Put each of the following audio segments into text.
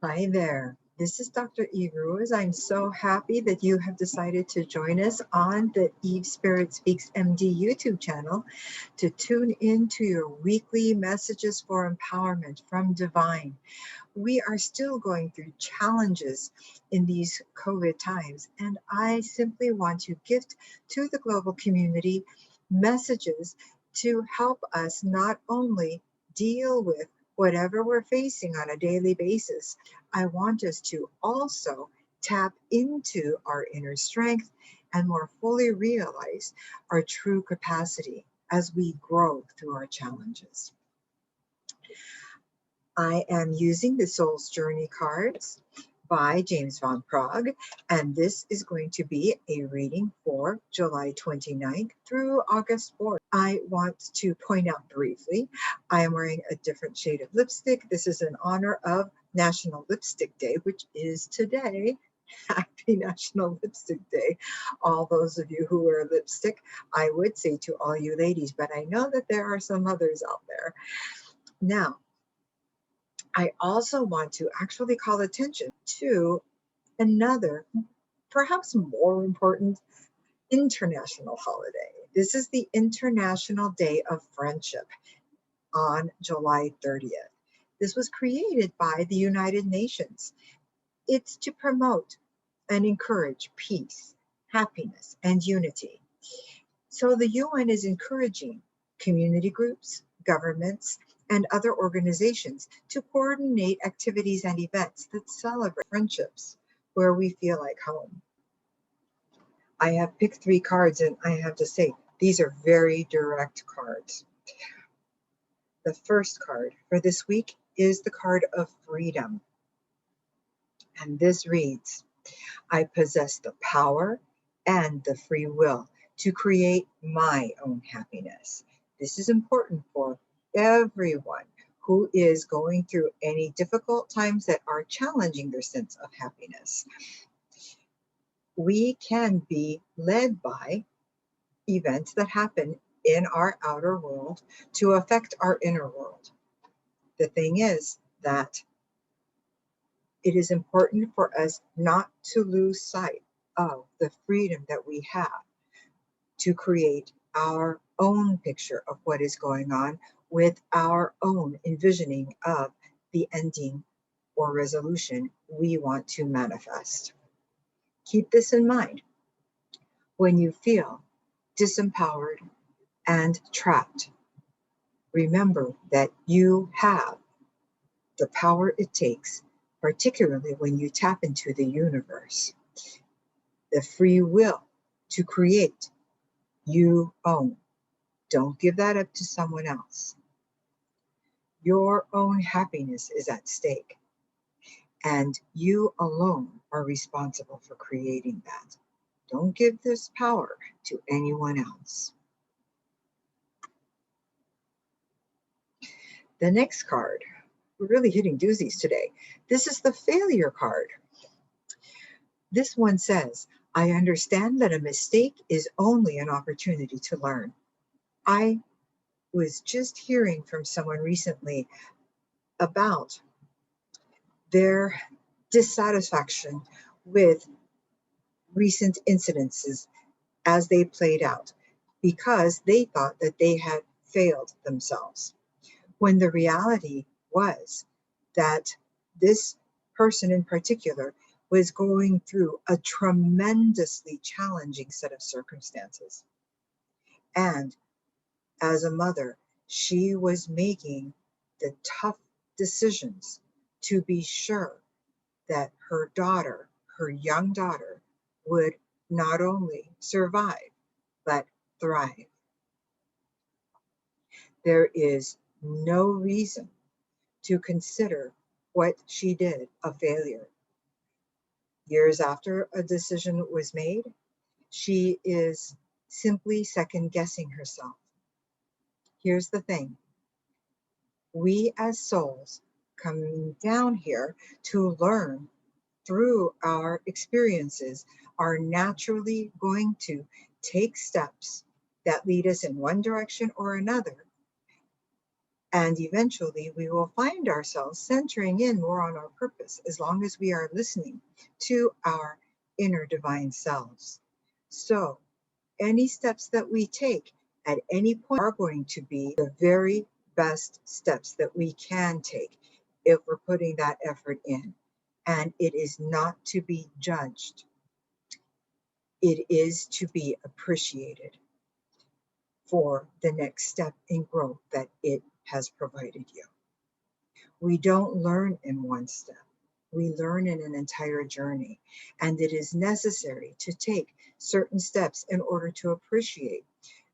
Hi there. This is Dr. Eve Ruiz. I'm so happy that you have decided to join us on the Eve Spirit Speaks MD YouTube channel to tune into your weekly messages for empowerment from Divine. We are still going through challenges in these COVID times, and I simply want to gift to the global community messages to help us not only deal with whatever we're facing on a daily basis. I want us to also tap into our inner strength and more fully realize our true capacity as we grow through our challenges. I am using the Soul's Journey cards by James Van Praagh, and this is going to be a reading for July 29th through August 4th. I want to point out briefly, I am wearing a different shade of lipstick. This is in honor of National Lipstick Day, which is today. Happy National Lipstick Day. All those of you who wear lipstick, I would say to all you ladies, but I know that there are some others out there. Now, I also want to actually call attention to another, perhaps more important, international holiday. This is the International Day of Friendship on July 30th. This was created by the United Nations. It's to promote and encourage peace, happiness, and unity. So the UN is encouraging community groups, governments, and other organizations to coordinate activities and events that celebrate friendships where we feel like home. I have picked 3 cards, and I have to say, these are very direct cards. The first card for this week is the card of freedom. And this reads, I possess the power and the free will to create my own happiness. This is important for everyone who is going through any difficult times that are challenging their sense of happiness. We can be led by events that happen in our outer world to affect our inner world. The thing is that it is important for us not to lose sight of the freedom that we have to create our own picture of what is going on with our own envisioning of the ending or resolution we want to manifest. Keep this in mind. When you feel disempowered and trapped, remember that you have the power it takes, particularly when you tap into the universe. The free will to create, you own. Don't give that up to someone else. Your own happiness is at stake, and you alone are responsible for creating that. Don't give this power to anyone else. The next card, we're really hitting doozies today. This is the failure card. This one says, I understand that a mistake is only an opportunity to learn. I was just hearing from someone recently about their dissatisfaction with recent incidences as they played out because they thought that they had failed themselves, when the reality was that this person in particular was going through a tremendously challenging set of circumstances. And as a mother, she was making the tough decisions to be sure that her daughter, her young daughter, would not only survive, but thrive. There is no reason to consider what she did a failure. Years after a decision was made, she is simply second-guessing herself. Here's the thing. We as souls coming down here to learn through our experiences are naturally going to take steps that lead us in one direction or another. And eventually we will find ourselves centering in more on our purpose as long as we are listening to our inner divine selves. So any steps that we take at any point are going to be the very best steps that we can take if we're putting that effort in. And it is not to be judged. It is to be appreciated for the next step in growth that it has provided you. We don't learn in one step. We learn in an entire journey, and it is necessary to take certain steps in order to appreciate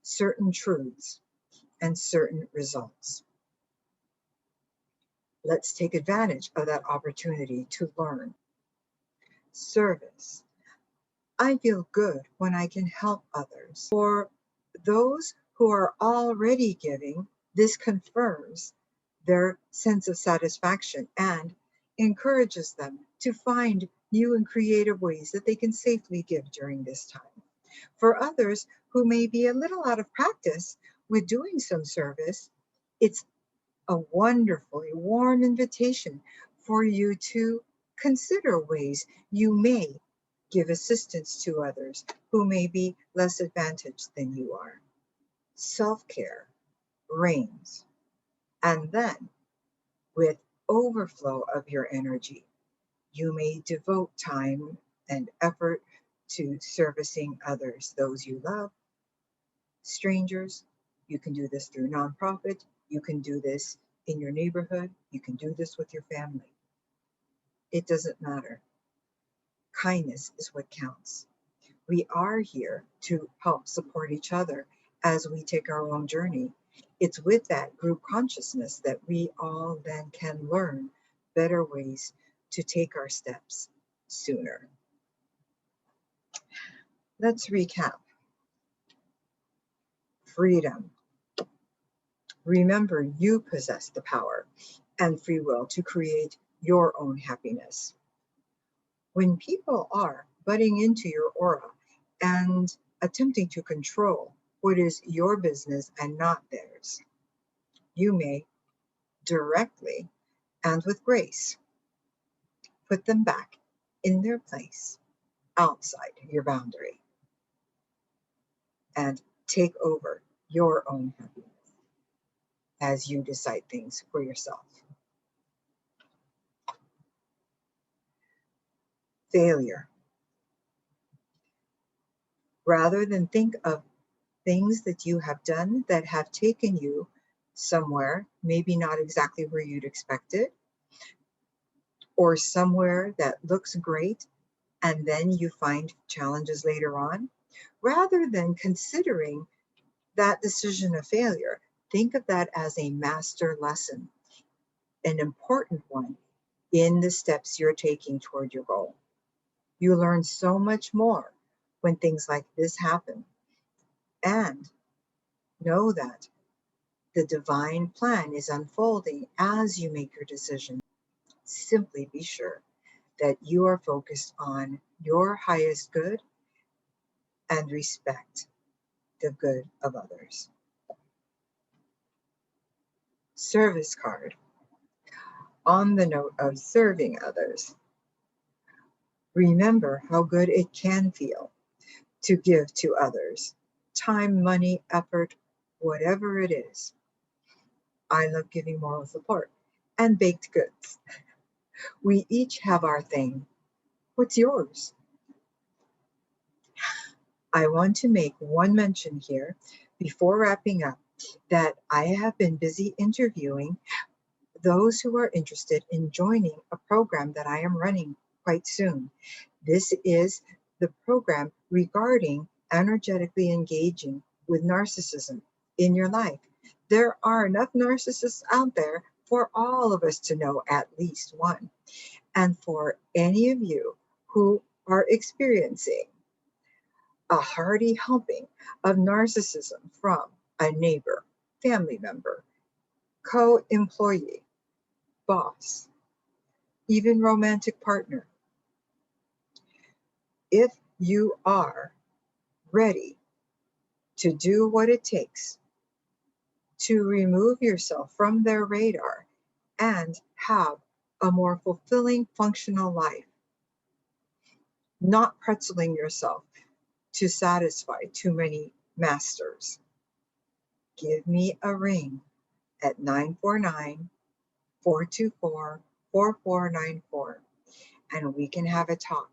certain truths and certain results. Let's take advantage of that opportunity to learn. Service. I feel good when I can help others. For those who are already giving, this confirms their sense of satisfaction and encourages them to find new and creative ways that they can safely give during this time. For others who may be a little out of practice with doing some service, it's a wonderfully warm invitation for you to consider ways you may give assistance to others who may be less advantaged than you are. Self-care reigns. And then, with overflow of your energy, you may devote time and effort to servicing others, those you love, strangers. You can do this through nonprofit. You can do this in your neighborhood. You can do this with your family. It doesn't matter. Kindness is what counts. We are here to help support each other as we take our own journey. It's with that group consciousness that we all then can learn better ways to take our steps sooner. Let's recap. Freedom. Remember, you possess the power and free will to create your own happiness. When people are butting into your aura and attempting to control what is your business and not theirs, you may directly and with grace put them back in their place outside your boundary and take over your own happiness as you decide things for yourself. Failure. Rather than think of things that you have done that have taken you somewhere, maybe not exactly where you'd expect it, or somewhere that looks great, and then you find challenges later on, rather than considering that decision a failure, think of that as a master lesson, an important one in the steps you're taking toward your goal. You learn so much more when things like this happen. And know that the divine plan is unfolding as you make your decision. Simply be sure that you are focused on your highest good and respect the good of others. Service card. On the note of serving others, remember how good it can feel to give to others. Time, money, effort, whatever it is. I love giving moral support and baked goods. We each have our thing. What's yours? I want to make one mention here before wrapping up that I have been busy interviewing those who are interested in joining a program that I am running quite soon. This is the program regarding energetically engaging with narcissism in your life. There are enough narcissists out there for all of us to know at least one. And for any of you who are experiencing a hearty helping of narcissism from a neighbor, family member, co-employee, boss, even romantic partner, if you are ready to do what it takes to remove yourself from their radar and have a more fulfilling, functional life, not pretzeling yourself to satisfy too many masters. Give me a ring at 949-424-4494, and we can have a talk.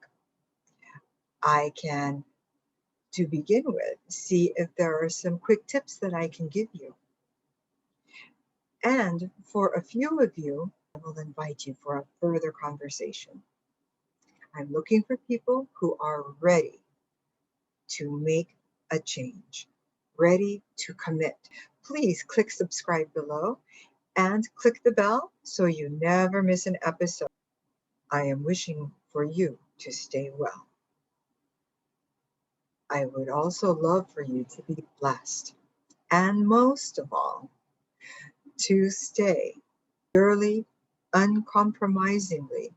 I can, to begin with, see if there are some quick tips that I can give you. And for a few of you, I will invite you for a further conversation. I'm looking for people who are ready to make a change, ready to commit. Please click subscribe below and click the bell so you never miss an episode. I am wishing for you to stay well. I would also love for you to be blessed, and most of all, to stay purely, uncompromisingly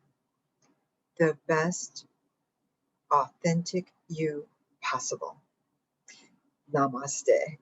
the best authentic you possible. Namaste.